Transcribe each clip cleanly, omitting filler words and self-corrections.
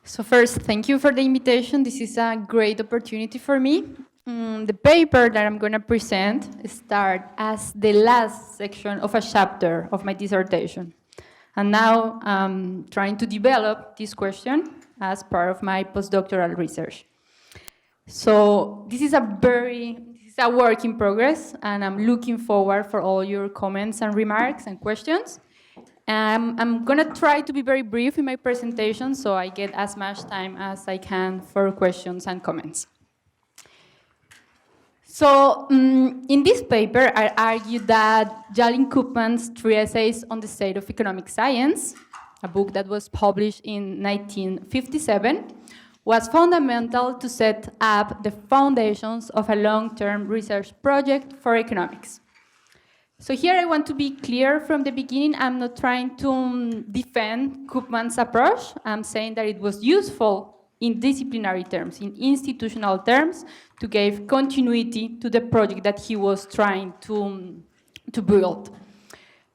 So first, thank you for the invitation. This is a great opportunity for me. The paper that I'm going to present starts as the last section of a chapter of my dissertation. And now I'm trying to develop this question as part of my postdoctoral research. So this is a work in progress, and I'm looking forward for all your comments and remarks and questions. I'm going to try to be very brief in my presentation so I get as much time as I can for questions and comments. So in this paper, I argue that Tjalling Koopmans' 3 essays on the state of economic science, a book that was published in 1957, was fundamental to set up the foundations of a long-term research project for economics. So here I want to be clear from the beginning. I'm not trying to defend Koopmans' approach. I'm saying that it was useful in disciplinary terms, in institutional terms, to give continuity to the project that he was trying to build.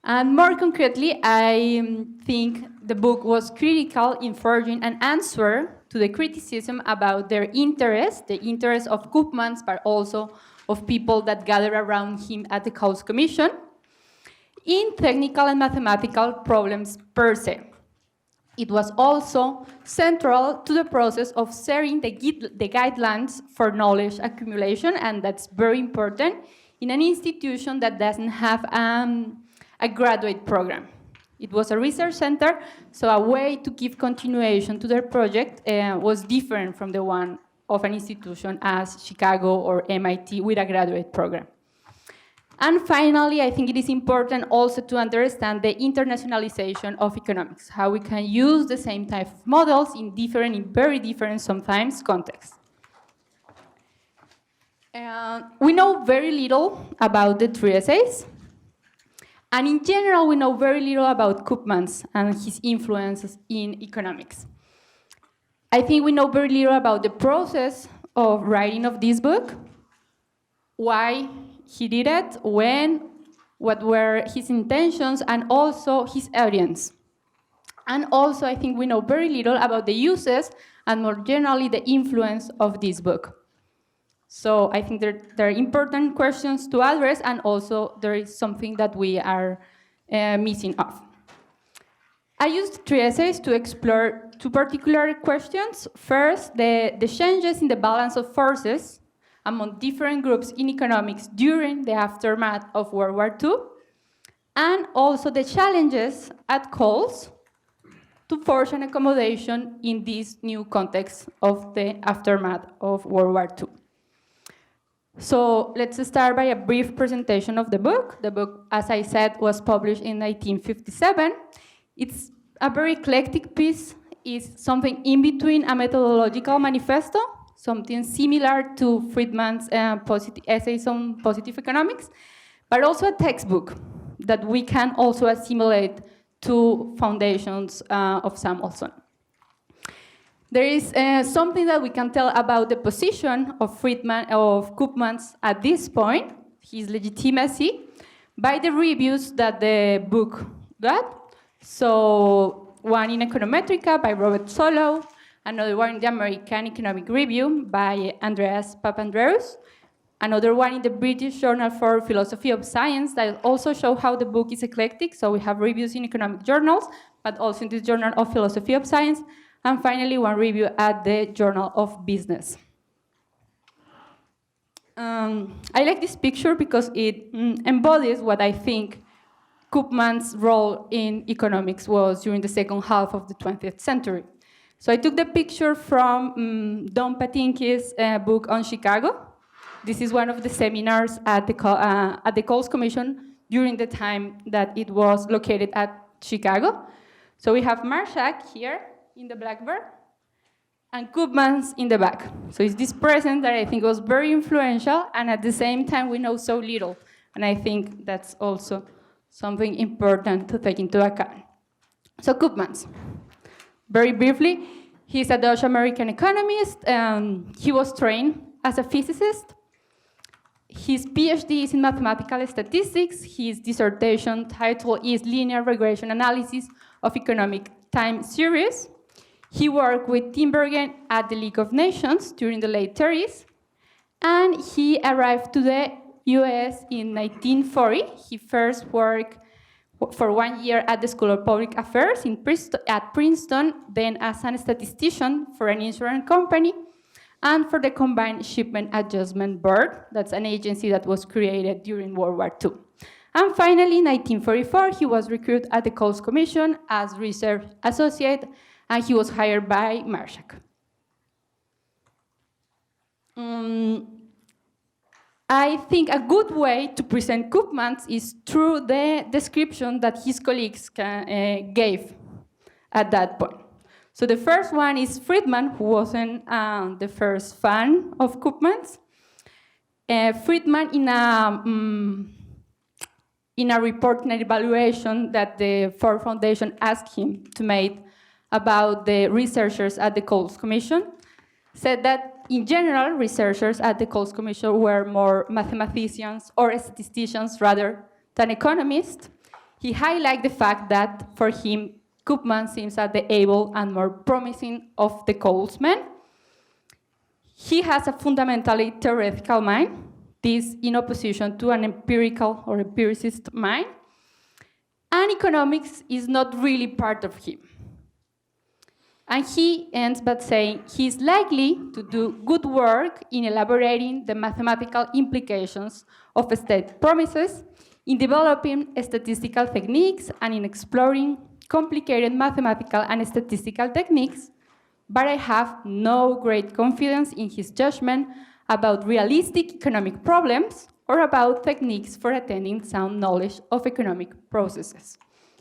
And more concretely, I think the book was critical in forging an answer to the criticism about their interest, the interest of Koopmans, but also of people that gather around him at the Cause Commission, in technical and mathematical problems per se. It was also central to the process of setting the guidelines for knowledge accumulation, and that's very important in an institution that doesn't have a graduate program. It was a research center, so a way to give continuation to their project was different from the one of an institution as Chicago or MIT with a graduate program. And finally, I think it is important also to understand the internationalization of economics, how we can use the same type of models in very different sometimes contexts. We know very little about the 3 essays. And in general, we know very little about Koopmans and his influences in economics. I think we know very little about the process of writing of this book, why he did it, when, what were his intentions, and also his audience. And also, I think we know very little about the uses and more generally the influence of this book. So I think there are important questions to address, and also there is something that we are missing of. I used 3 essays to explore 2 particular questions. First, the changes in the balance of forces among different groups in economics during the aftermath of World War II, and also the challenges at calls to force an accommodation in this new context of the aftermath of World War II. So let's start by a brief presentation of the book. The book, as I said, was published in 1957. It's a very eclectic piece. It's something in between a methodological manifesto, something similar to Friedman's essays on positive economics, but also a textbook that we can also assimilate to foundations of Samuelson. There is something that we can tell about the position of Koopmans at this point, his legitimacy, by the reviews that the book got. So one in Econometrica by Robert Solow, another one in the American Economic Review by Andreas Papandreou, another one in the British Journal for Philosophy of Science that also show how the book is eclectic. So we have reviews in economic journals, but also in the Journal of Philosophy of Science, and finally one review at the Journal of Business. I like this picture because it embodies what I think Koopmans' role in economics was during the second half of the 20th century. So I took the picture from Don Patinki's book on Chicago. This is one of the seminars at the Cause Commission during the time that it was located at Chicago. So we have Marshak here in the blackboard and Koopmans in the back. So it's this present that I think was very influential, and at the same time we know so little. And I think that's also something important to take into account. So Koopmans, very briefly, he's a Dutch-American economist. He was trained as a physicist. His PhD is in mathematical statistics. His dissertation title is Linear Regression Analysis of Economic Time Series. He worked with Tinbergen at the League of Nations during the late 30s, and he arrived to the US in 1940. He first worked for 1 year at the School of Public Affairs at Princeton, then as a statistician for an insurance company, and for the Combined Shipment Adjustment Board. That's an agency that was created during World War II. And finally, in 1944, he was recruited at the Coles Commission as research associate, and he was hired by Marshak. I think a good way to present Koopmans is through the description that his colleagues gave at that point. So the first one is Friedman, who wasn't the first fan of Koopmans. Friedman, in a report and evaluation that the Ford Foundation asked him to make about the researchers at the Coles Commission, said that in general, researchers at the Coles Commission were more mathematicians or statisticians rather than economists. He highlighted the fact that for him, Koopmans seems at the able and more promising of the Coles men. He has a fundamentally theoretical mind, this in opposition to an empirical or empiricist mind, and economics is not really part of him. And he ends by saying he's likely to do good work in elaborating the mathematical implications of state promises, in developing statistical techniques, and in exploring complicated mathematical and statistical techniques, but I have no great confidence in his judgment about realistic economic problems or about techniques for attaining sound knowledge of economic processes.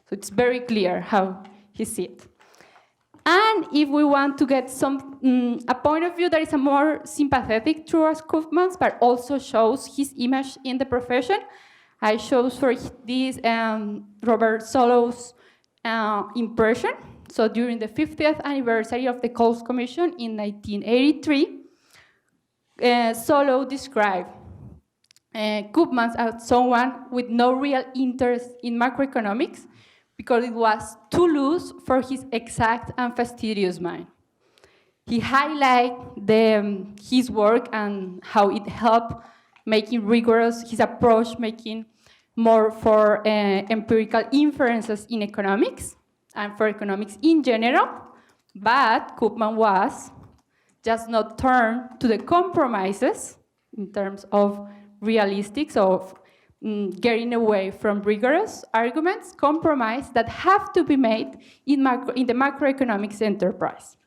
So it's very clear how he sees it. And if we want to get a point of view that is a more sympathetic towards Koopmans, but also shows his image in the profession, I chose for this Robert Solow's impression. So during the 50th anniversary of the Coles Commission in 1983, Solow described Koopmans as someone with no real interest in macroeconomics because it was too loose for his exact and fastidious mind. He highlighted his work and how it helped making rigorous his approach, making more for empirical inferences in economics and for economics in general, but Koopman was just not turned to the compromises in terms of realistics, of getting away from rigorous arguments, compromise that have to be made in the macroeconomics enterprise.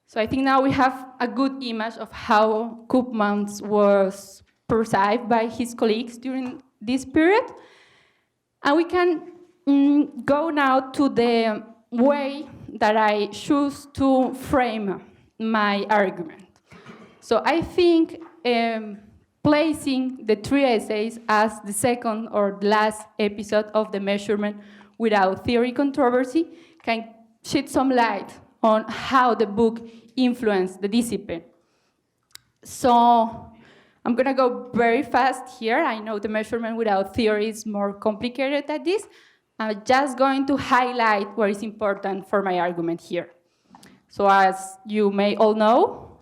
So I think now we have a good image of how Koopmans was perceived by his colleagues during this period. And we can go now to the way that I choose to frame my argument. So I think placing the three essays as the second or last episode of the Measurement Without Theory controversy can shed some light on how the book influenced the discipline. So I'm going to go very fast here. I know the Measurement Without Theory is more complicated than this. I'm just going to highlight what is important for my argument here. So as you may all know,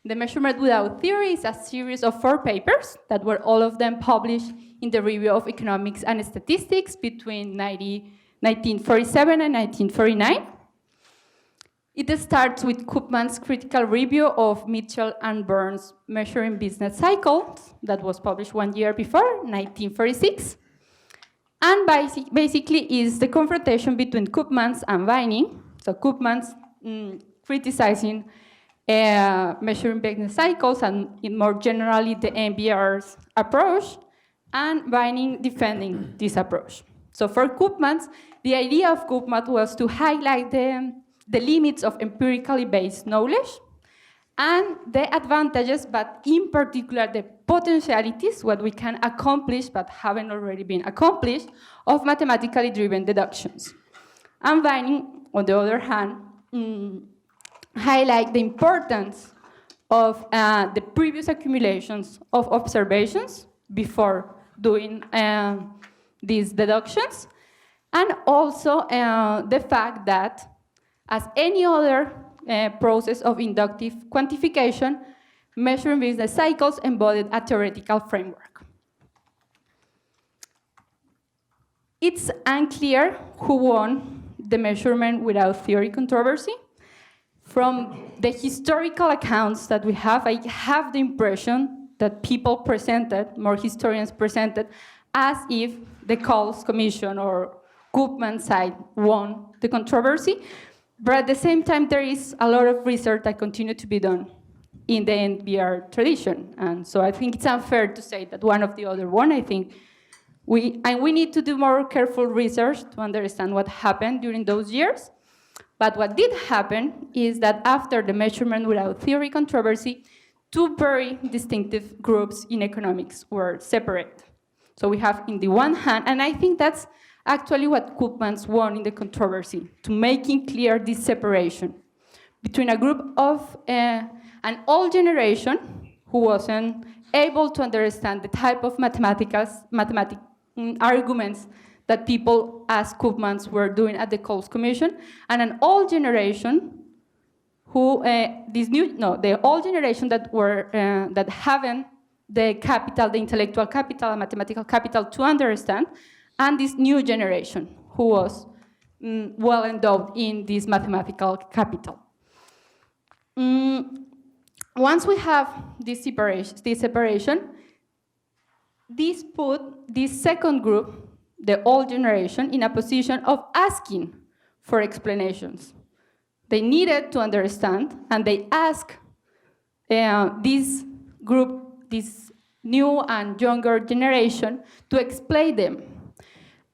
the Measurement Without Theory is a series of 4 papers that were all of them published in the Review of Economics and Statistics between 1947 and 1949. It starts with Koopman's critical review of Mitchell and Burns' Measuring Business Cycles that was published 1 year before, 1946. And basically is the confrontation between Koopmans and Vining. So Koopmans criticizing measuring business cycles and more generally the MBR's approach, and Vining defending this approach. So for Koopmans, the idea of Koopmans was to highlight the limits of empirically based knowledge and the advantages, but in particular the potentialities, what we can accomplish but haven't already been accomplished, of mathematically driven deductions. And Vining, on the other hand, highlight the importance of the previous accumulations of observations before doing these deductions, and also the fact that as any other process of inductive quantification, measuring business cycles embodied a theoretical framework. It's unclear who won the measurement without theory controversy. From the historical accounts that we have, I have the impression that people presented, more historians presented, as if the Coles Commission or Koopmans side won the controversy. But at the same time, there is a lot of research that continues to be done in the NBR tradition. And so I think it's unfair to say that one of the other won. I think we need to do more careful research to understand what happened during those years. But what did happen is that after the measurement without theory controversy, two very distinctive groups in economics were separated. So we have in the one hand, and I think that's actually what Koopmans won in the controversy, to making clear this separation between a group of an old generation who wasn't able to understand the type of mathematic arguments that people as Koopmans were doing at the Coles Commission, and an old generation who the old generation that haven't the capital, the intellectual capital, and mathematical capital to understand, and this new generation who was well endowed in this mathematical capital. Once we have this separation, this put this second group, the old generation, in a position of asking for explanations. They needed to understand, and they asked this group, this new and younger generation, to explain them.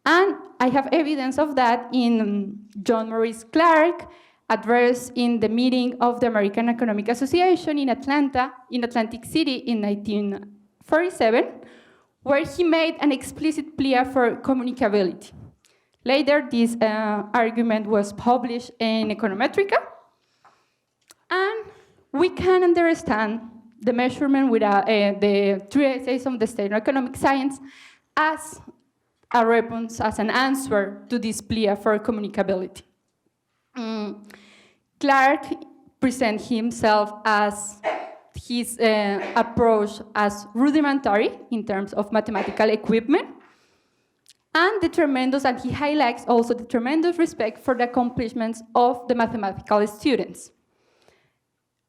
And I have evidence of that in John Maurice Clark address in the meeting of the American Economic Association in Atlanta, in Atlantic City in 1947, where he made an explicit plea for communicability. Later, this argument was published in Econometrica, and we can understand the measurement with the three essays on the state of economic science as a response, as an answer to this plea for communicability. Clark presents himself as his approach as rudimentary in terms of mathematical equipment, and he highlights also the tremendous respect for the accomplishments of the mathematical students.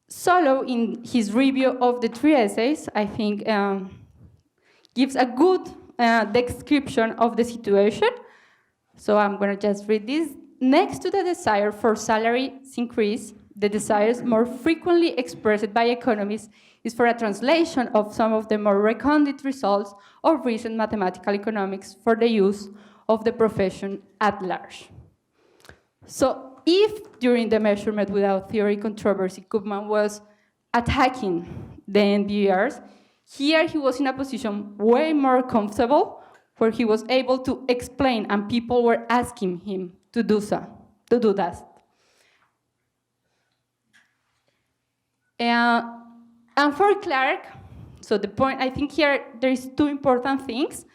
Solo, in his review of the three essays, I think gives a good description of the situation. So I'm going to just read this. Next to the desire for salaries increase, the desires more frequently expressed by economists is for a translation of some of the more recondite results of recent mathematical economics for the use of the profession at large. So if during the measurement without theory controversy, Koopman was attacking the NBRs, here he was in a position way more comfortable, where he was able to explain, and people were asking him to do that. And for Clark, so the point, I think here there is two important things.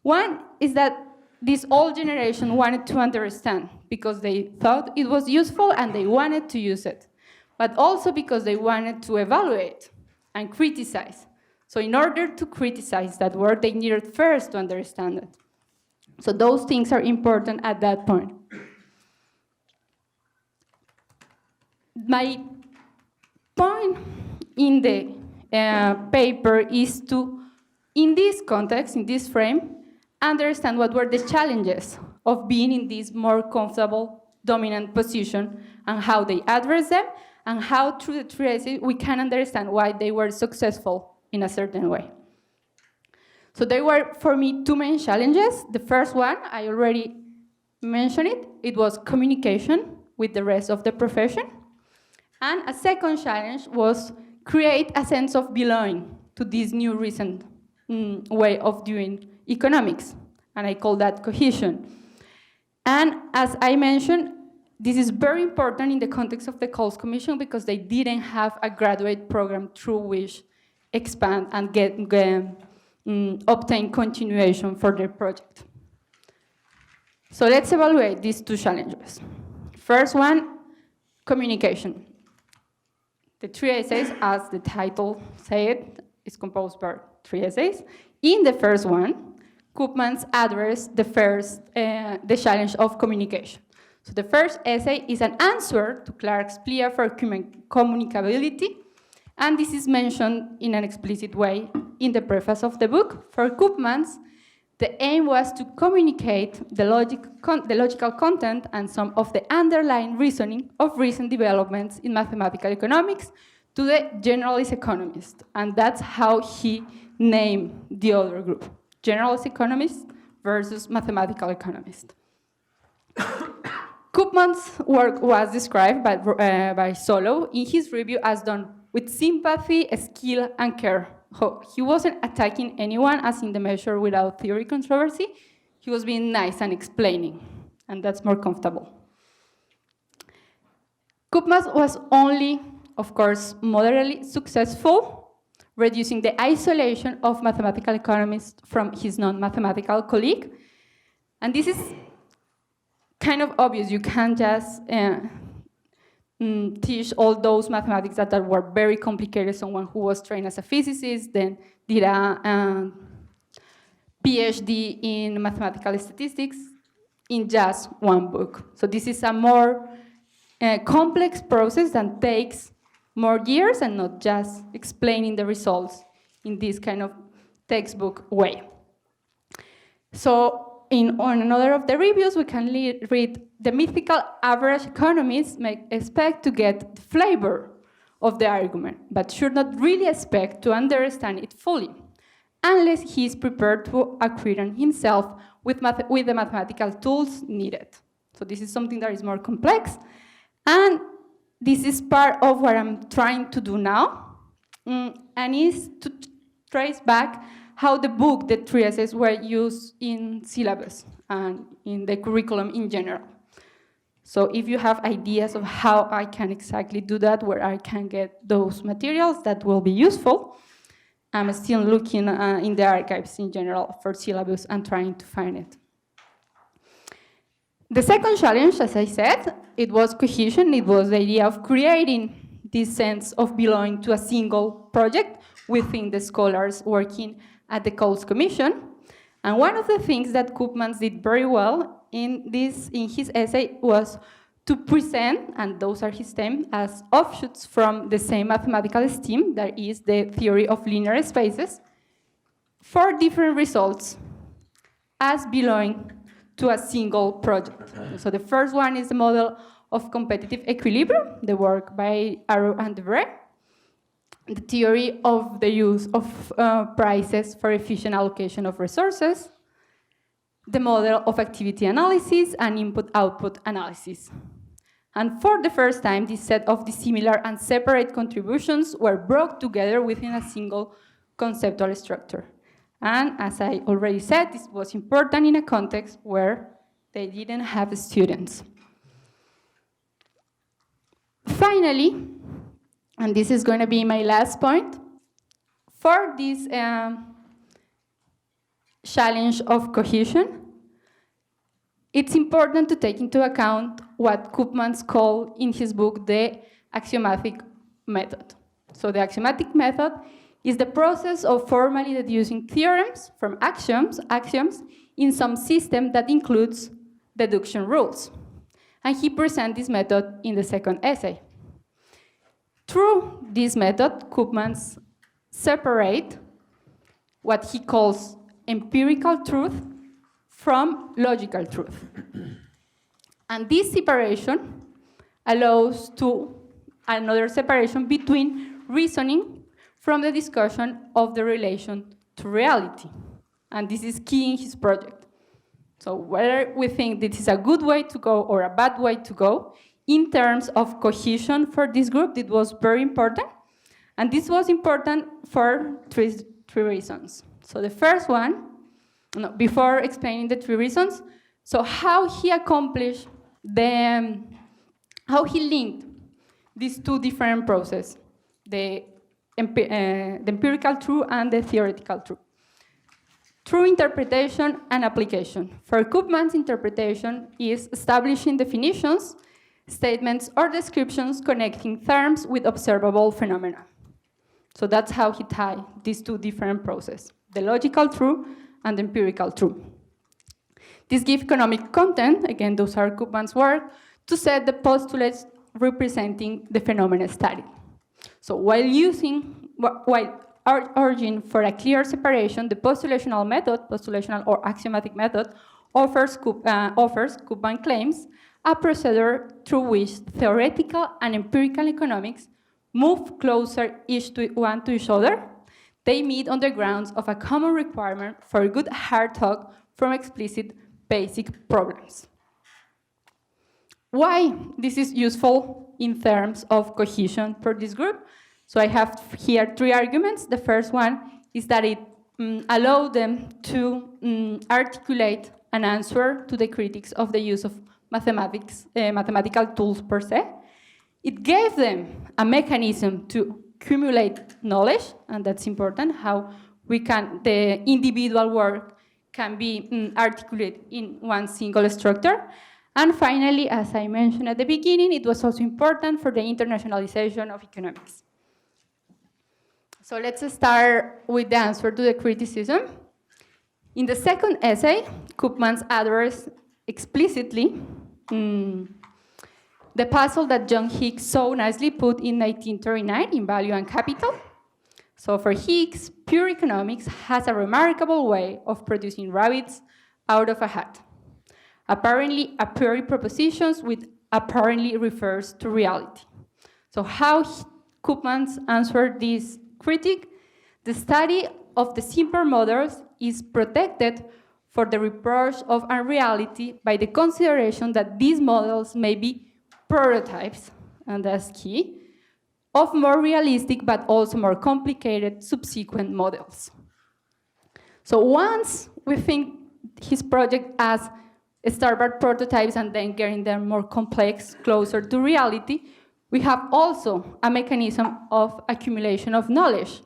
One is that this old generation wanted to understand because they thought it was useful and they wanted to use it, but also because they wanted to evaluate and criticize. So in order to criticize that work, they needed first to understand it. So those things are important at that point. My point in the paper is to, in this context, in this frame, understand what were the challenges of being in this more comfortable, dominant position, and how they address them, and how through the traces we can understand why they were successful in a certain way. So there were, for me, two main challenges. The first one, I already mentioned it. It was communication with the rest of the profession. And a second challenge was create a sense of belonging to this new recent way of doing economics. And I call that cohesion. And as I mentioned, this is very important in the context of the Coles Commission because they didn't have a graduate program through which expand and obtain continuation for their project. So let's evaluate these two challenges. First one, Communication. The 3 essays, as the title said, is composed by 3 essays. In the first one, Koopmans addressed the challenge of communication. So the first essay is an answer to Clark's plea for communicability, and this is mentioned in an explicit way in the preface of the book. For Koopmans, the aim was to communicate the logical content and some of the underlying reasoning of recent developments in mathematical economics to the generalist economist, and that's how he named the other group, generalist economist versus mathematical economist. Koopmans' work was described by Solow in his review as done with sympathy, skill, and care. He wasn't attacking anyone as in the measure without theory controversy. He was being nice and explaining, and that's more comfortable. Koopmans was only, of course, moderately successful, reducing the isolation of mathematical economists from his non-mathematical colleague. And this is kind of obvious. You can't just teach all those mathematics that were very complicated. Someone who was trained as a physicist, then did a PhD in mathematical statistics in just one book. So this is a more complex process that takes more years and not just explaining the results in this kind of textbook way. So on another of the reviews, we can read the mythical average economists may expect to get the flavor of the argument, but should not really expect to understand it fully, unless he is prepared to acquaint himself with the mathematical tools needed. So this is something that is more complex, and this is part of what I'm trying to do now, and is to trace back how the book, the 3 essays, were used in syllabus and in the curriculum in general. So if you have ideas of how I can exactly do that, where I can get those materials, that will be useful. I'm still looking in the archives in general for syllabus and trying to find it. The second challenge, as I said, it was cohesion. It was the idea of creating this sense of belonging to a single project within the scholars working at the Coles Commission. And one of the things that Koopmans did very well in his essay was to present, and those are his themes, as offshoots from the same mathematical scheme, that is the theory of linear spaces, 4 different results as belonging to a single project. So the first one is the model of competitive equilibrium, the work by Arrow and Debray, the theory of the use of prices for efficient allocation of resources, the model of activity analysis, and input-output analysis. And for the first time, this set of dissimilar and separate contributions were brought together within a single conceptual structure. And as I already said, this was important in a context where they didn't have students. Finally, and this is going to be my last point, for this challenge of cohesion, it's important to take into account what Koopmans called in his book the axiomatic method. So the axiomatic method is the process of formally deducing theorems from axioms in some system that includes deduction rules. And he presents this method in the second essay. Through this method, Koopmans separate what he calls empirical truth from logical truth. And this separation allows to another separation between reasoning from the discussion of the relation to reality. And this is key in his project. So whether we think this is a good way to go or a bad way to go, in terms of cohesion for this group, it was very important. And this was important for three reasons. So the first one, before explaining the 3 reasons, so how he accomplished how he linked these 2 different processes, the empirical truth and the theoretical truth. Through interpretation and application. For Koopmans, interpretation is establishing definitions, statements or descriptions connecting terms with observable phenomena. So that's how he tied these two different processes, the logical truth and the empirical truth. This gives economic content, again, those are Koopmans' work, to set the postulates representing the phenomena studied. So while urging for a clear separation, the postulational method, postulational or axiomatic method, offers Koopman claims a procedure through which theoretical and empirical economics move closer each to each other. They meet on the grounds of a common requirement for good hard talk from explicit basic problems. Why this is useful in terms of cohesion for this group? So I have here three arguments. The first one is that it allowed them to articulate an answer to the critics of the use of mathematical tools per se. It gave them a mechanism to accumulate knowledge, and that's important, how the individual work can be articulated in one single structure. And finally, as I mentioned at the beginning, it was also important for the internationalization of economics. So let's start with the answer to the criticism. In the second essay, Koopmans addressed explicitly the puzzle that John Hicks so nicely put in 1939 in Value and Capital. So for Hicks, pure economics has a remarkable way of producing rabbits out of a hat. Apparently, a priori propositions which apparently refers to reality. So how Koopmans answered this critique? The study of the simpler models is protected for the reproach of unreality by the consideration that these models may be prototypes, and that's key, of more realistic but also more complicated subsequent models. So once we think his project as starboard prototypes and then getting them more complex, closer to reality, we have also a mechanism of accumulation of knowledge.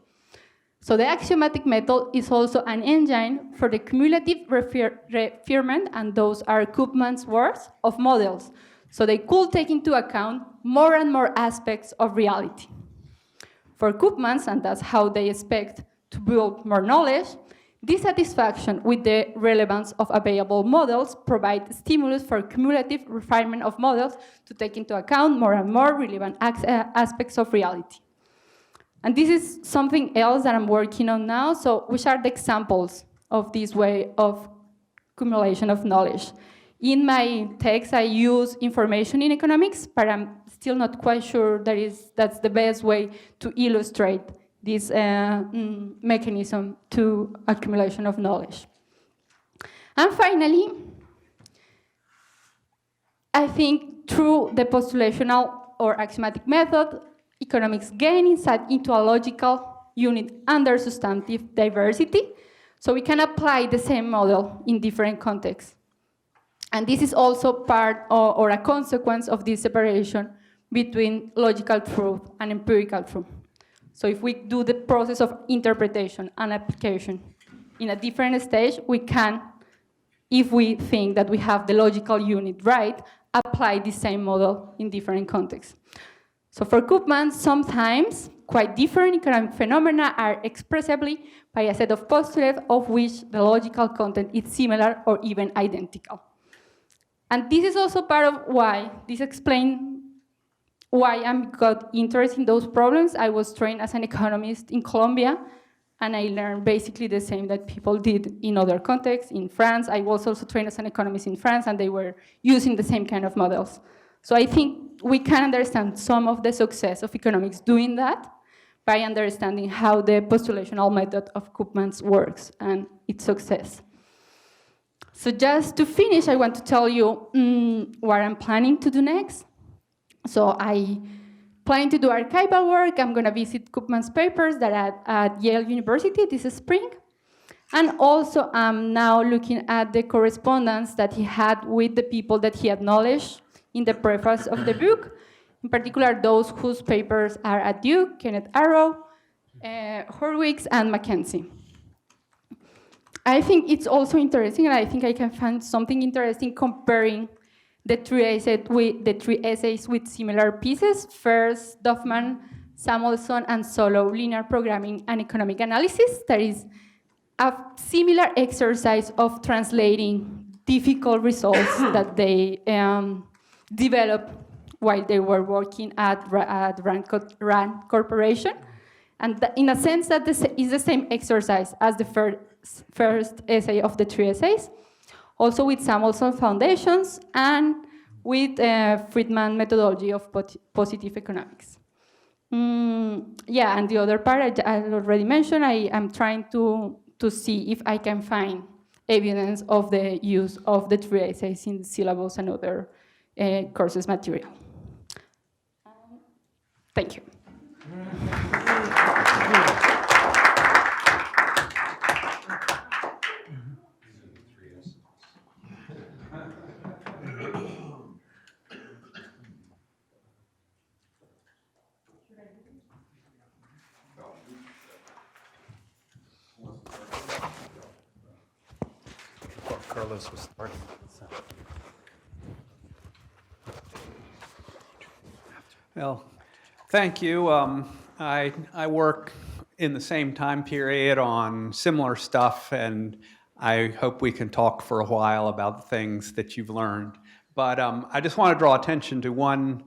So the axiomatic method is also an engine for the cumulative refinement, and those are Koopmans' words, of models. So they could take into account more and more aspects of reality. For Koopmans, and that's how they expect to build more knowledge, dissatisfaction with the relevance of available models provides stimulus for cumulative refinement of models to take into account more and more relevant aspects of reality. And this is something else that I'm working on now. So which are the examples of this way of accumulation of knowledge? In my text, I use information in economics, but I'm still not quite sure that's the best way to illustrate this mechanism to accumulation of knowledge. And finally, I think through the postulational or axiomatic method, economics gain insight into a logical unit under substantive diversity, so we can apply the same model in different contexts. And this is also part or a consequence of this separation between logical truth and empirical truth. So if we do the process of interpretation and application in a different stage, we can, if we think that we have the logical unit right, apply the same model in different contexts. So for Koopmans, sometimes quite different economic phenomena are expressibly by a set of postulates of which the logical content is similar or even identical. And this is also part of why, this explains why I got interested in those problems. I was trained as an economist in Colombia, and I learned basically the same that people did in other contexts. In France, I was also trained as an economist in France, and they were using the same kind of models. So I think we can understand some of the success of economics doing that by understanding how the postulational method of Koopmans works and its success. So just to finish, I want to tell you what I'm planning to do next. So I plan to do archival work. I'm going to visit Koopmans' papers that are at Yale University this spring. And also I'm now looking at the correspondence that he had with the people that he acknowledged in the preface of the book, in particular those whose papers are at Duke, Kenneth Arrow, Horwitz, and Mackenzie. I think it's also interesting, and I think I can find something interesting comparing the three essays with similar pieces. First, Duffman, Samuelson, and Solo, Linear Programming and Economic Analysis. That is a similar exercise of translating difficult results that they developed while they were working at Rand Corporation. And in a sense, that this is the same exercise as the first essay of the three essays. Also with Samuelson Foundations and with Friedman methodology of positive economics. Yeah, and the other part I already mentioned, I am trying to see if I can find evidence of the use of the three essays in the syllabus and other courses material. Thank you. Carlos was starting. Well, thank you. I work in the same time period on similar stuff, and I hope we can talk for a while about the things that you've learned. But I just want to draw attention to one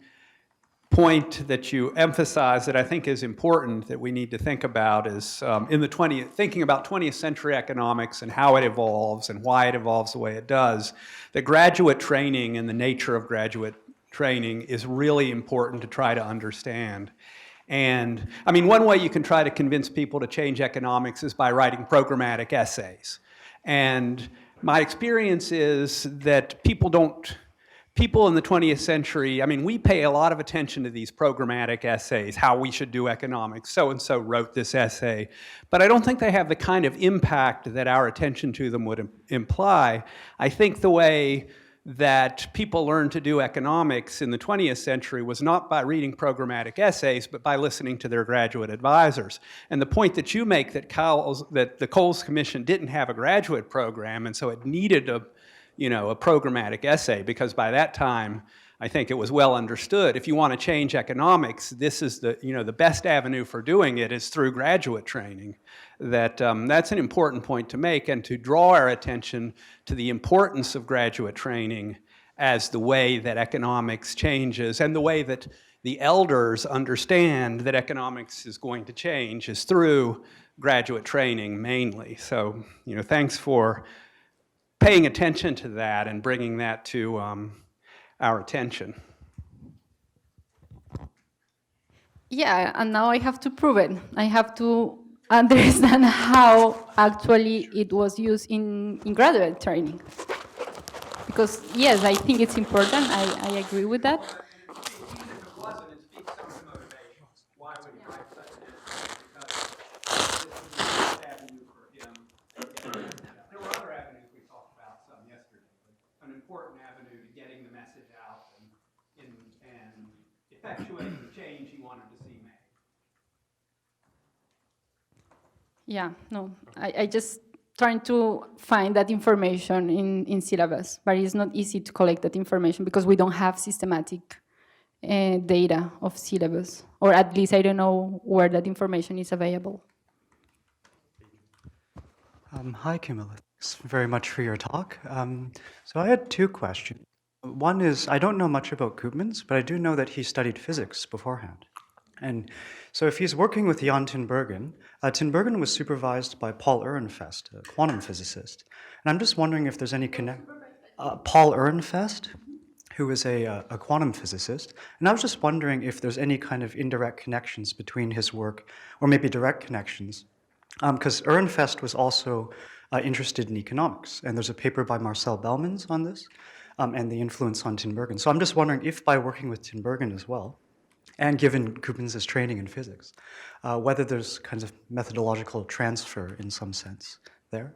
point that you emphasize that I think is important that we need to think about is thinking about 20th century economics and how it evolves and why it evolves the way it does. The graduate training and the nature of graduate training is really important to try to understand. And I mean, one way you can try to convince people to change economics is by writing programmatic essays. And my experience is that people in the 20th century, I mean, we pay a lot of attention to these programmatic essays, how we should do economics. So-and-so wrote this essay. But I don't think they have the kind of impact that our attention to them would imply. I think the way that people learned to do economics in the 20th century was not by reading programmatic essays, but by listening to their graduate advisors. And the point that you make that the Coles Commission didn't have a graduate program, and so it needed a programmatic essay, because by that time, I think it was well understood. If you want to change economics, this is the best avenue for doing it is through graduate training. That's an important point to make, and to draw our attention to the importance of graduate training as the way that economics changes and the way that the elders understand that economics is going to change is through graduate training mainly. So, thanks for paying attention to that and bringing that to our attention. Yeah, and now I have to prove it. I have to understand how actually it was used in graduate training. Because yes, I think it's important. I agree with that. Important avenue to getting the message out and effectuating the change he wanted to see made. Yeah, no, I just trying to find that information in syllabus, but it's not easy to collect that information because we don't have systematic data of syllabus, or at least I don't know where that information is available. Hi, Camila. Thanks very much for your talk. So I had two questions. One is, I don't know much about Koopmans, but I do know that he studied physics beforehand. And so if he's working with Jan Tinbergen, Tinbergen was supervised by Paul Ehrenfest, a quantum physicist. And I'm just wondering if there's any Paul Ehrenfest, who is a quantum physicist. And I was just wondering if there's any kind of indirect connections between his work, or maybe direct connections. Because Ehrenfest was also interested in economics, and there's a paper by Marcel Bellmans on this, and the influence on Tinbergen. So I'm just wondering if by working with Tinbergen as well, and given Koopmans' training in physics, whether there's kinds of methodological transfer in some sense there.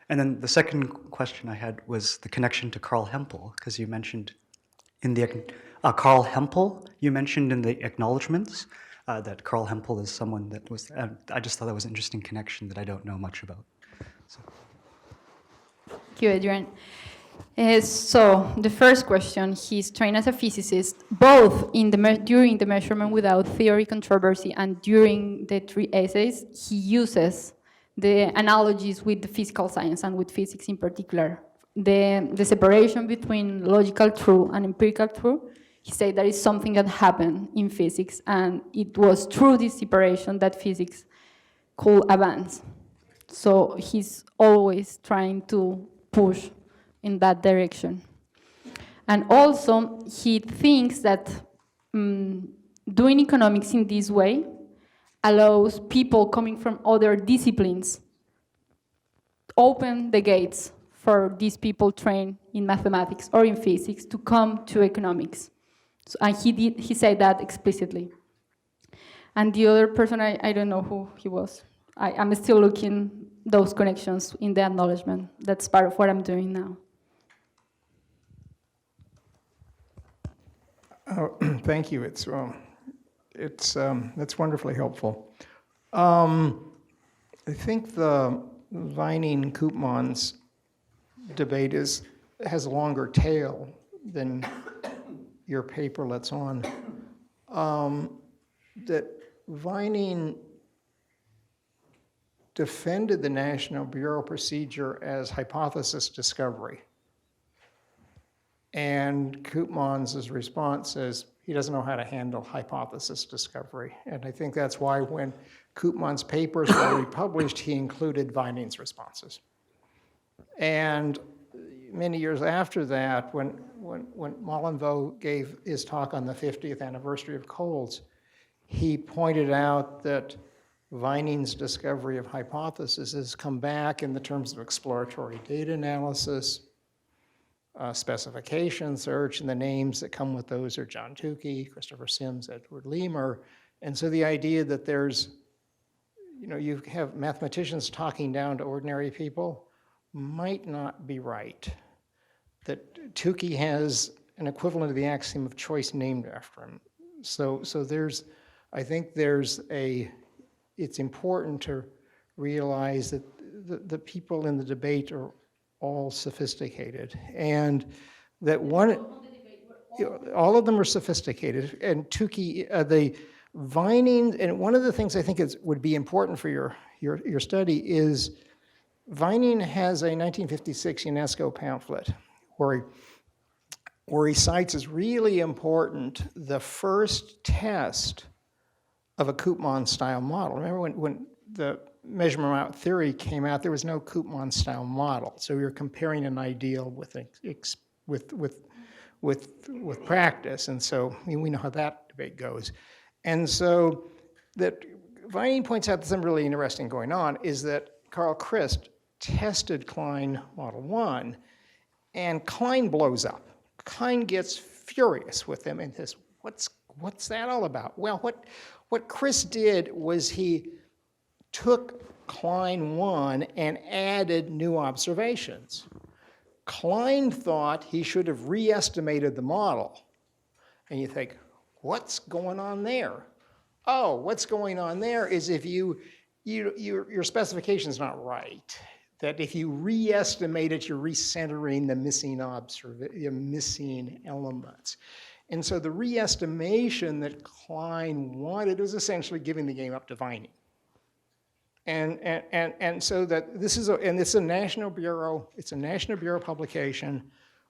And then the second question I had was the connection to Carl Hempel, because you mentioned in the Carl Hempel, you mentioned in the acknowledgements that Carl Hempel is someone that was, I just thought that was an interesting connection that I don't know much about. So. Thank you, Adrian. So the first question, he's trained as a physicist, both in during the measurement without theory controversy and during the 3 essays, he uses the analogies with the physical science and with physics in particular. The separation between logical truth and empirical truth, he said that is something that happened in physics, and it was through this separation that physics could advance. So he's always trying to push in that direction. And also, he thinks that doing economics in this way allows people coming from other disciplines open the gates for these people trained in mathematics or in physics to come to economics. So, and he said that explicitly. And the other person, I don't know who he was. I'm still looking those connections in the acknowledgement. That's part of what I'm doing now. Thank you. That's wonderfully helpful. I think the Vining-Koopmans debate has a longer tail than your paper lets on. That Vining defended the National Bureau procedure as hypothesis discovery. And Koopmans' response is he doesn't know how to handle hypothesis discovery. And I think that's why when Koopmans' papers were republished, he included Vining's responses. And many years after that, when Molinvaux gave his talk on the 50th anniversary of Coles, he pointed out that Vining's discovery of hypothesis has come back in the terms of exploratory data analysis, specification search, and the names that come with those are John Tukey, Christopher Sims, Edward Leamer. And so the idea that there's, you have mathematicians talking down to ordinary people might not be right. That Tukey has an equivalent of the axiom of choice named after him. So I think it's important to realize that the people in the debate are all sophisticated, and that all of them are sophisticated. And Tukey, the Vining, and one of the things I think would be important for your study is Vining has a 1956 UNESCO pamphlet where he cites as really important the first test of a Koopmans-style model. Remember when the measurement amount theory came out, there was no Koopmans-style model. So we were comparing an ideal with practice, and so we know how that debate goes. And so that Vining points out that something really interesting going on is that Carl Christ tested Klein Model 1, and Klein blows up. Klein gets furious with him and says, what's that all about? Well, what Chris did was he took Klein 1 and added new observations. Klein thought he should have re-estimated the model. And you think, what's going on there? Oh, what's going on there is if your specification's not right. That if you re-estimate it, you're recentering the missing elements. And so the re-estimation that Klein wanted was essentially giving the game up to Vining. And so that it's a National Bureau, publication,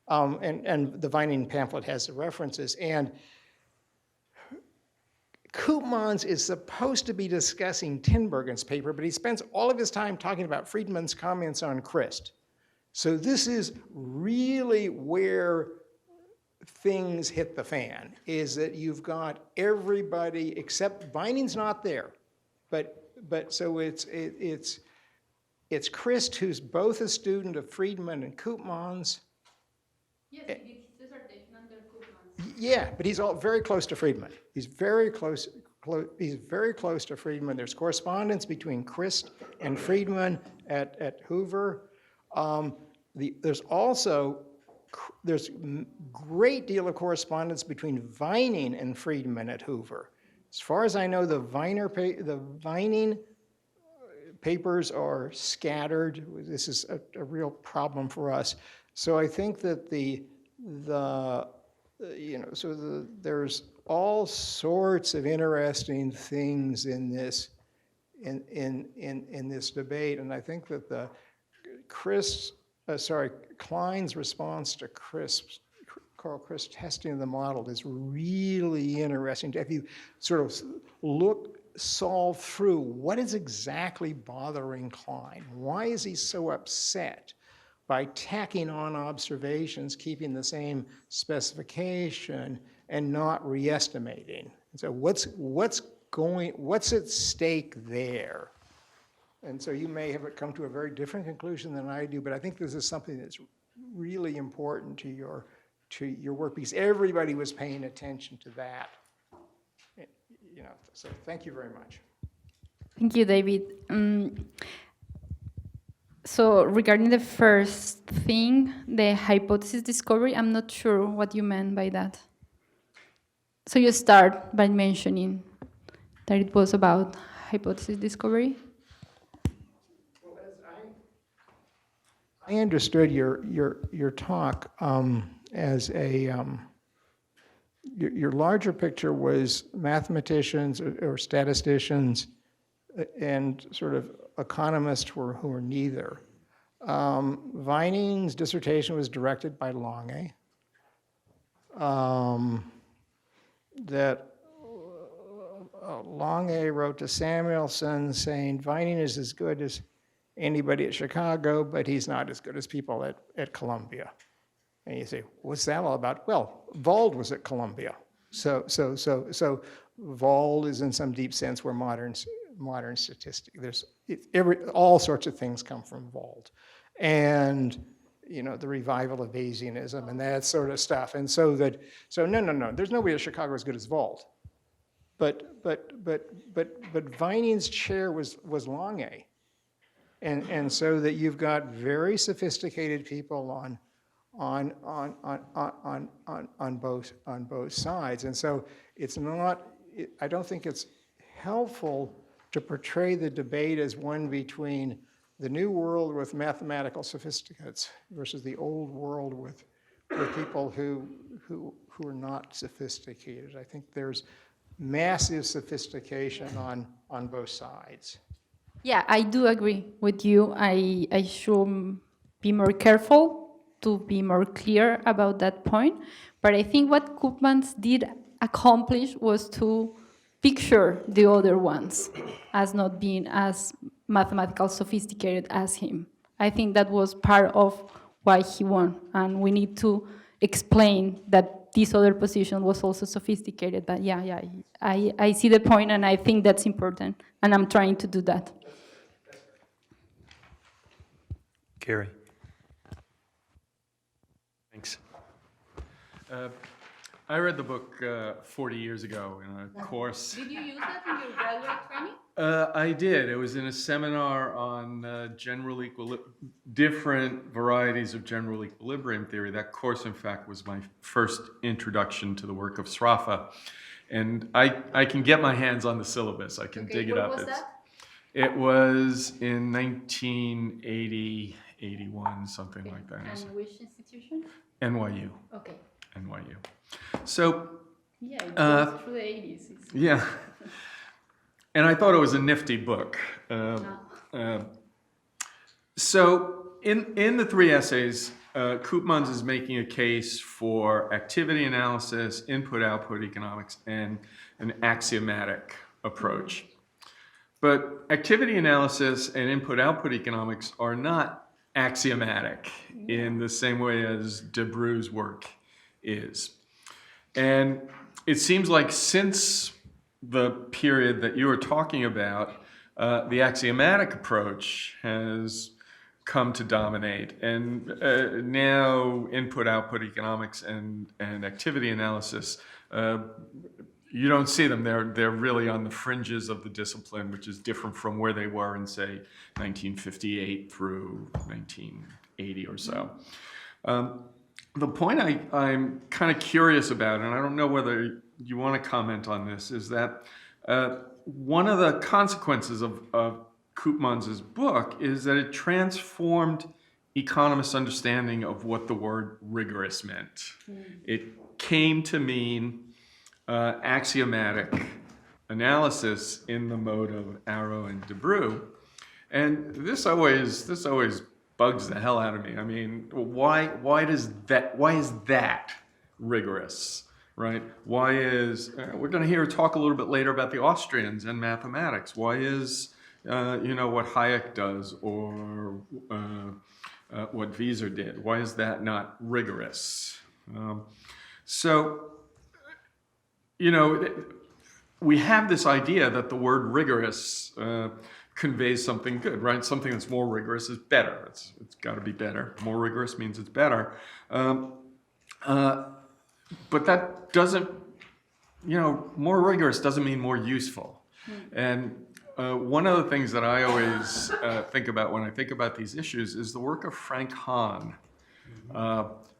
and the Vining pamphlet has the references. And Koopmans is supposed to be discussing Tinbergen's paper, but he spends all of his time talking about Friedman's comments on Christ. So this is really where things hit the fan, is that you've got everybody except Vining's not there, but so it's Christ, who's both a student of Friedman and Koopmans. Yes, he did his dissertation under Koopmans. Yeah, but he's all very close to Friedman. He's very close to Friedman. There's correspondence between Christ and Friedman at Hoover. There's great deal of correspondence between Vining and Friedman at Hoover. As far as I know, the Vining papers are scattered. This is a real problem for us. So I think that there's all sorts of interesting things in this in this debate, and I think that Klein's response to Carl Christ's testing of the model is really interesting. If you sort of solve through what is exactly bothering Klein, why is he so upset by tacking on observations, keeping the same specification, and not re-estimating? And so what's at stake there? And so you may have come to a very different conclusion than I do, but I think this is something that's really important to your work, because everybody was paying attention to that. So thank you very much. Thank you, David. So regarding the first thing, the hypothesis discovery, I'm not sure what you meant by that. So you start by mentioning that it was about hypothesis discovery. Well, as I understood your talk as your larger picture was mathematicians or statisticians and sort of economists who are neither. Vining's dissertation was directed by Lange. That Lange wrote to Samuelson saying Vining is as good as anybody at Chicago, but he's not as good as people at Columbia. And you say, what's that all about? Well, Wald was at Columbia. So Wald is in some deep sense where modern statistics. All sorts of things come from Wald, and the revival of Bayesianism and that sort of stuff. And so no, there's nobody at Chicago as good as Wald. But Vining's chair was Lange, and so that you've got very sophisticated people on both sides, and so it's not. I don't think it's helpful to portray the debate as one between the new world with mathematical sophisticates versus the old world with people who are not sophisticated. I think there's massive sophistication on both sides. Yeah, I do agree with you. I should be more careful to be more clear about that point. But I think what Koopmans did accomplish was to picture the other ones as not being as mathematical sophisticated as him. I think that was part of why he won. And we need to explain that this other position was also sophisticated. But yeah, I see the point, and I think that's important. And I'm trying to do that. Carey. Thanks. I read the book 40 years ago in a course. Did you use that in your graduate training? I did. It was in a seminar on different varieties of general equilibrium theory. That course, in fact, was my first introduction to the work of Sraffa. And I can get my hands on the syllabus. I can dig it up. What was that? It was in 1980, 81, something like that. And which institution? NYU. Okay. NYU. So, yeah, it goes through the 80s. yeah. And I thought it was a nifty book. So in the three essays, Koopmans is making a case for activity analysis, input-output economics, and an axiomatic approach. But activity analysis and input-output economics are not axiomatic in the same way as De Bruy's work is. And it seems like since the period that you were talking about, the axiomatic approach has come to dominate. And now input-output economics and activity analysis, you don't see them. They're really on the fringes of the discipline, which is different from where they were in, say, 1958 through 1980 or so. The point I'm kind of curious about, and I don't know whether you want to comment on this, is that one of the consequences of Koopmans' book is that it transformed economists' understanding of what the word rigorous meant. It came to mean axiomatic analysis in the mode of Arrow and Debreu. And this always bugs the hell out of me. I mean, why is that rigorous, right? Why is we're going to talk a little bit later about the Austrians and mathematics. Why is what Hayek does or what Wieser did? Why is that not rigorous? We have this idea that the word rigorous conveys something good, right? Something that's more rigorous is better. It's got to be better. More rigorous means it's better. But that doesn't, more rigorous doesn't mean more useful. And one of the things that I always think about when I think about these issues is the work of Frank Hahn,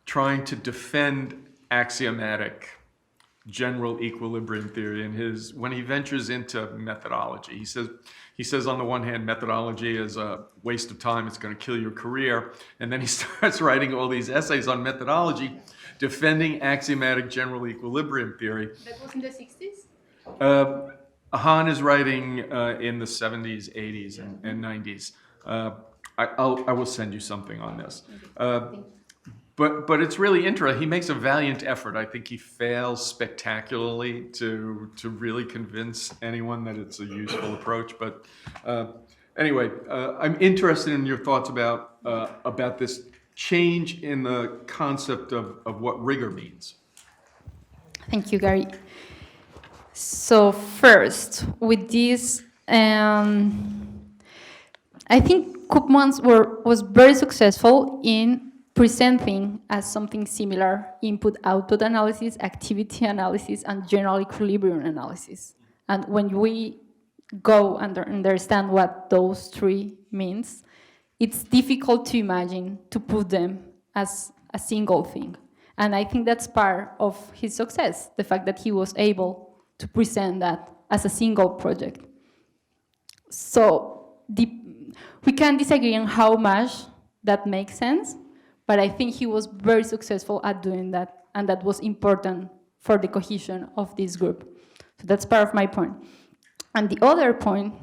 trying to defend axiomatic general equilibrium theory when he ventures into methodology. He says on the one hand, methodology is a waste of time, it's going to kill your career. And then he starts writing all these essays on methodology, defending axiomatic general equilibrium theory. That was in the 60s? Hahn is writing in the 70s, 80s, and 90s. I will send you something on this. But it's really interesting. He makes a valiant effort. I think he fails spectacularly to really convince anyone that it's a useful approach. But anyway, I'm interested in your thoughts about this change in the concept of what rigor means. Thank you, Gary. So first, with this, I think Koopmans was very successful in presenting as something similar input-output analysis, activity analysis, and general equilibrium analysis. And when we go and understand what those three means, it's difficult to imagine to put them as a single thing. And I think that's part of his success, the fact that he was able to present that as a single project. So we can disagree on how much that makes sense, but I think he was very successful at doing that, and that was important for the cohesion of this group. So that's part of my point. And the other point,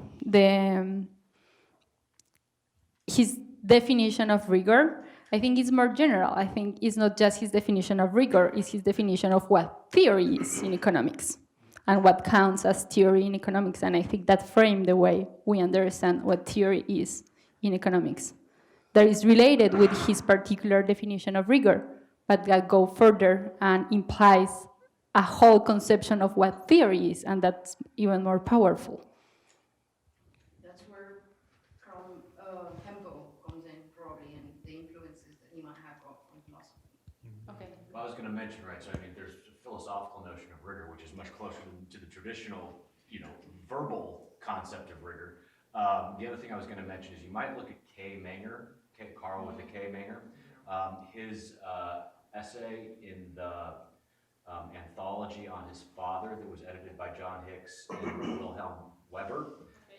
his definition of rigor, I think is more general. I think it's not just his definition of rigor, it's his definition of what theory is in economics and what counts as theory in economics. And I think that framed the way we understand what theory is in economics. That is related with his particular definition of rigor, but that go further and implies a whole conception of what theory is, and that's even more powerful. That's where Hempel comes in, probably, and the influences that he might have on philosophy. Okay. Well, I was going to mention, right, so I mean, there's a philosophical notion of rigor, which is much closer to the traditional, verbal concept of rigor. The other thing I was going to mention is you might look at Carl with a K. Menger. His essay in the anthology on his father that was edited by John Hicks and Wilhelm Weber,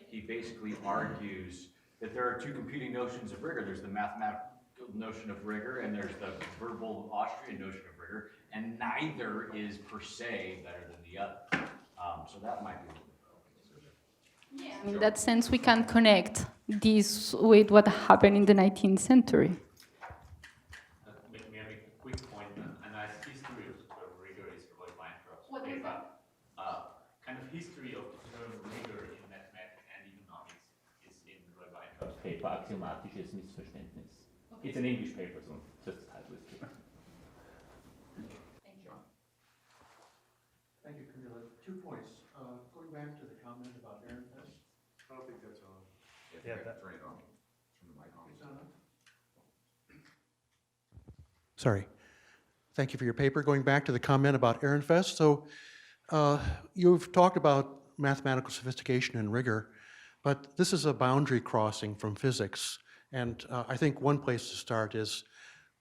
he basically argues that there are two competing notions of rigor. There's the mathematical notion of rigor and there's the verbal Austrian notion of rigor, and neither is per se better than the other. So that might be a little bit. Yeah, in that sense, we can connect this with what happened in the 19th century. May I make a quick point? A nice history of rigor is provided by Antrop's paper. Kind of history of the term rigor in mathematics and economics is in Roy Weintraub's paper, Axiomatisches Missverständnis. Okay. It's an English paper, so just the title is clear. Thank you. Thank you, Camila. 2 points. Going back to the comment about Ehrenfest. I don't think that's on. Yeah, turn it on. Turn the mic on. Is that on? Sorry. Thank you for your paper. Going back to the comment about Ehrenfest. So you've talked about mathematical sophistication and rigor, but this is a boundary crossing from physics. And I think one place to start is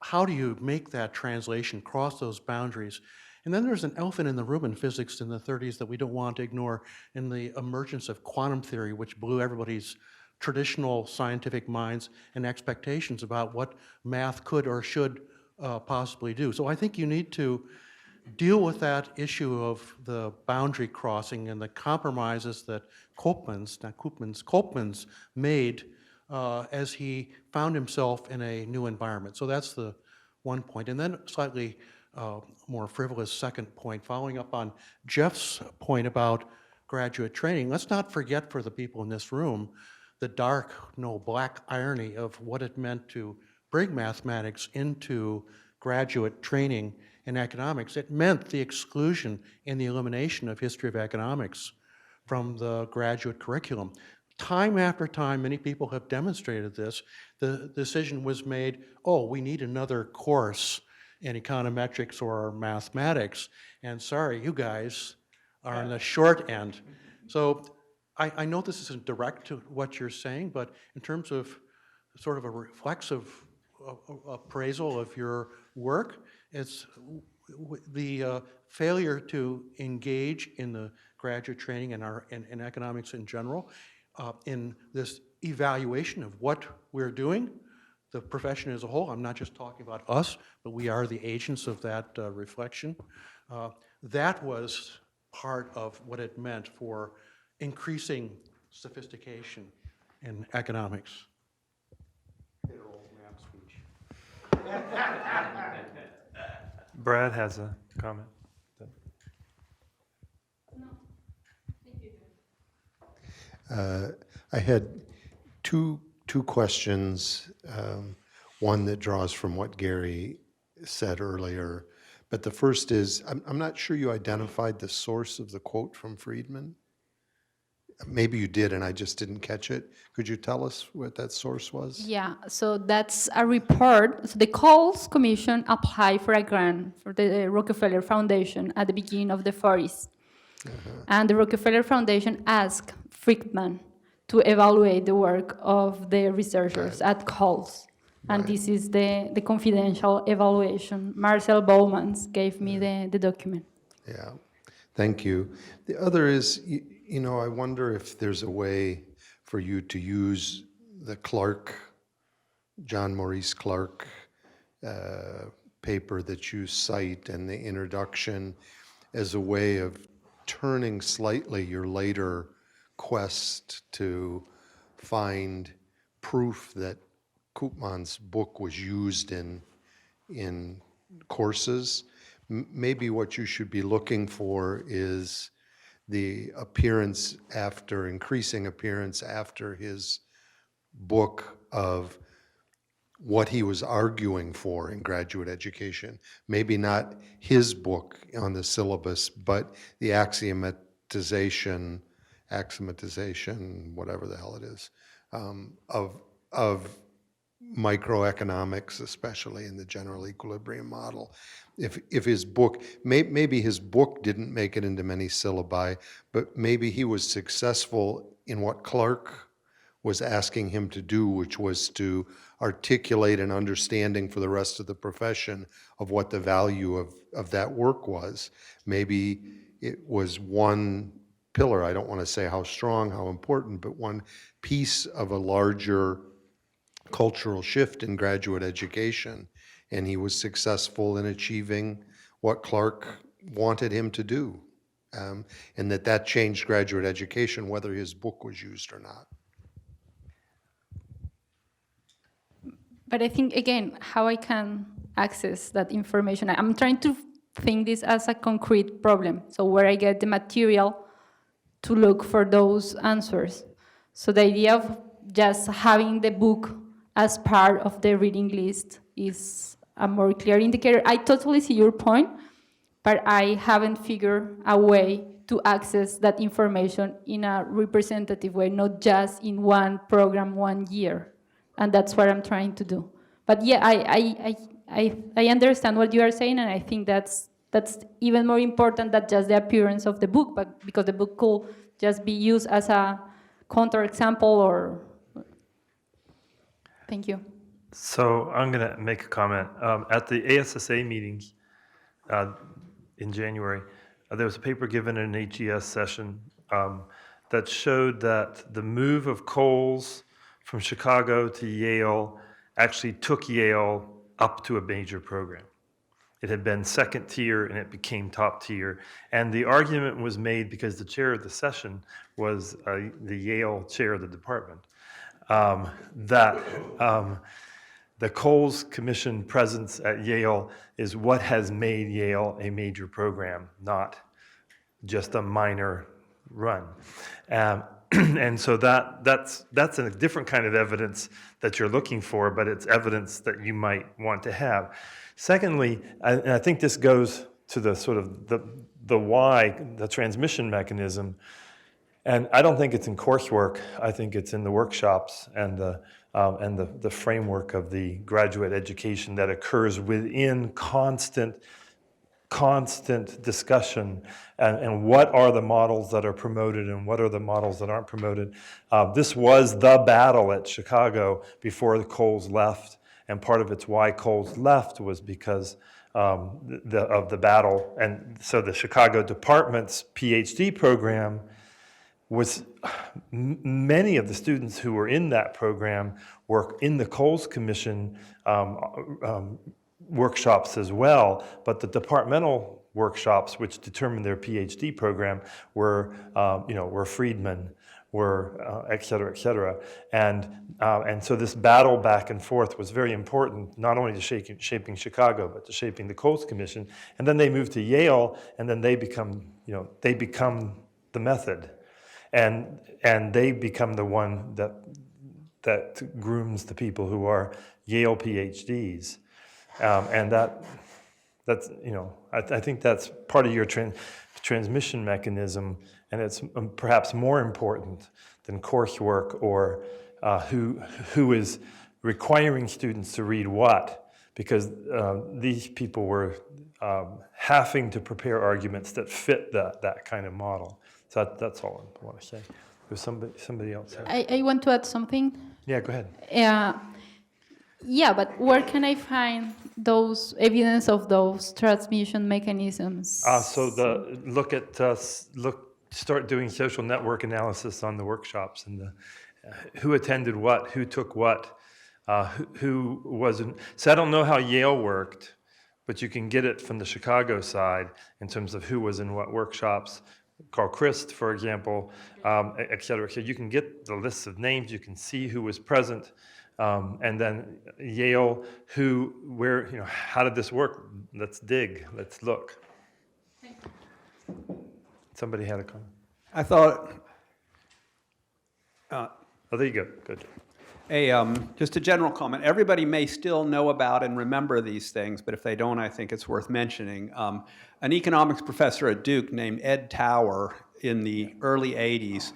how do you make that translation, cross those boundaries? And then there's an elephant in the room in physics in the 30s that we don't want to ignore in the emergence of quantum theory, which blew everybody's traditional scientific minds and expectations about what math could or should possibly do. So I think you need to deal with that issue of the boundary crossing and the compromises that Koopmans made as he found himself in a new environment. So that's the one point. And then slightly more frivolous second point, following up on Jeff's point about graduate training. Let's not forget, for the people in this room, the dark, no, black irony of what it meant to bring mathematics into graduate training in economics. It meant the exclusion and the elimination of history of economics from the graduate curriculum. Time after time, many people have demonstrated this. The decision was made, oh, we need another course in econometrics or mathematics, and sorry, you guys are on the short end. So I know this isn't direct to what you're saying, but in terms of sort of a reflexive appraisal of your work, it's the failure to engage in the graduate training and economics in general, in this evaluation of what we're doing, the profession as a whole. I'm not just talking about us, but we are the agents of that reflection. That was part of what it meant for increasing sophistication in economics. Brad has a comment. I had two questions. One that draws from what Gary said earlier, but the first is, I'm not sure you identified the source of the quote from Friedman. Maybe you did, and I just didn't catch it. Could you tell us what that source was? Yeah, so that's a report. So the Coles Commission applied for a grant for the Rockefeller Foundation at the beginning of the 40s. And the Rockefeller Foundation asked Friedman to evaluate the work of the researchers at Coles. And this is the confidential evaluation. Marcel Bowmans gave me the document. Yeah, thank you. The other is, you know, I wonder if there's a way for you to use the Clark, John Maurice Clark paper that you cite and the introduction as a way of turning slightly your later quest to find proof that Koopmans' book was used in courses. Maybe what you should be looking for is the appearance after, increasing appearance after his book of what he was arguing for in graduate education. Maybe not his book on the syllabus, but the axiomatization, whatever the hell it is, of microeconomics, especially in the general equilibrium model. If his book, maybe his book didn't make it into many syllabi, but maybe he was successful in what Clark was asking him to do, which was to articulate an understanding for the rest of the profession of what the value of that work was. Maybe it was one pillar, I don't want to say how strong, how important, but one piece of a larger cultural shift in graduate education, and he was successful in achieving what Clark wanted him to do, and that changed graduate education, whether his book was used or not. But I think, again, how I can access that information, I'm trying to think this as a concrete problem, so where I get the material to look for those answers. So the idea of just having the book as part of the reading list is a more clear indicator. I totally see your point, but I haven't figured a way to access that information in a representative way, not just in one program, 1 year. And that's what I'm trying to do. But yeah, I understand what you are saying, and I think that's even more important than just the appearance of the book, but because the book could just be used as a counterexample or. Thank you. So I'm going to make a comment. At the ASSA meetings in January, there was a paper given in an HES session that showed that the move of Coles from Chicago to Yale actually took Yale up to a major program. It had been second tier and it became top tier. And the argument was made because the chair of the session was the Yale chair of the department, that the Coles Commission presence at Yale is what has made Yale a major program, not just a minor run. And so that's a different kind of evidence that you're looking for, but it's evidence that you might want to have. Secondly, and I think this goes to the sort of the why, the transmission mechanism, and I don't think it's in coursework. I think it's in the workshops and the framework of the graduate education that occurs within constant discussion and what are the models that are promoted and what are the models that aren't promoted. This was the battle at Chicago before the Coles left, and part of it's why Coles left was because of the battle. And so the Chicago department's PhD program was, many of the students who were in that program were in the Coles Commission workshops as well, but the departmental workshops, which determined their PhD program, were Friedman, were et cetera, and so this battle back and forth was very important, not only to shaping Chicago, but to shaping the Coles Commission. And then they moved to Yale, and then they become the method, and they become the one that grooms the people who are Yale PhDs. And that's I think that's part of your transmission mechanism, and it's perhaps more important than coursework or who is requiring students to read what, because these people were having to prepare arguments that fit that kind of model. So that's all I want to say. There's somebody else. I want to add something. Yeah, go ahead. Yeah, but where can I find those evidence of those transmission mechanisms? So start doing social network analysis on the workshops and who attended what, who took what, who wasn't. So I don't know how Yale worked, but you can get it from the Chicago side in terms of who was in what workshops. Carl Christ, for example, et cetera. So you can get the lists of names, you can see who was present. And then Yale, how did this work? Let's dig, let's look. Somebody had a comment. I thought, oh, there you go, good. just a general comment. Everybody may still know about and remember these things, but if they don't, I think it's worth mentioning. An economics professor at Duke named Ed Tower in the early 80s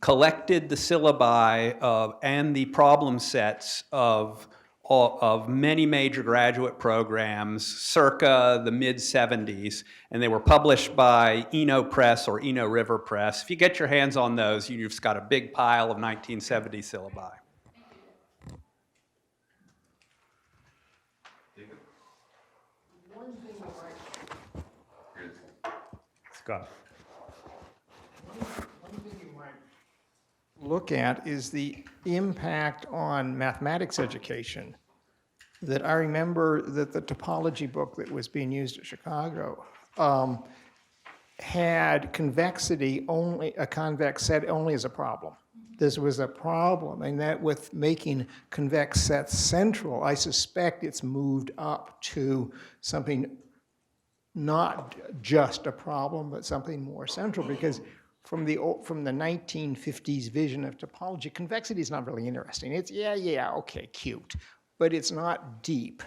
collected the syllabi and the problem sets of many major graduate programs circa the mid-70s, and they were published by Eno Press or Eno River Press. If you get your hands on those, you've just got a big pile of 1970 syllabi. Scott. Look at is the impact on mathematics education. That I remember that the topology book that was being used at Chicago had convexity only, a convex set only as a problem. This was a problem, and that with making convex sets central, I suspect it's moved up to something not just a problem, but something more central, because from the 1950s vision of topology, convexity is not really interesting. It's, okay, cute, but it's not deep.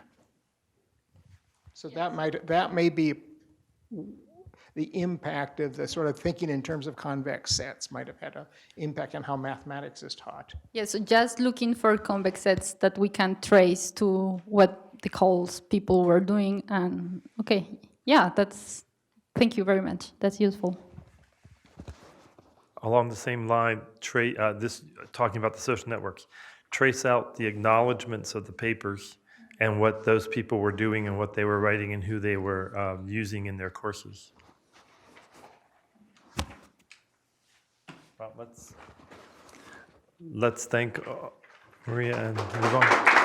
So that may be the impact of the sort of thinking in terms of convex sets might have had an impact on how mathematics is taught. Yeah, so just looking for convex sets that we can trace to what the Coles people were doing, and okay, yeah, thank you very much. That's useful. Along the same line, talking about the social networks, trace out the acknowledgments of the papers and what those people were doing and what they were writing and who they were using in their courses. Well, let's thank Maria and Yvonne.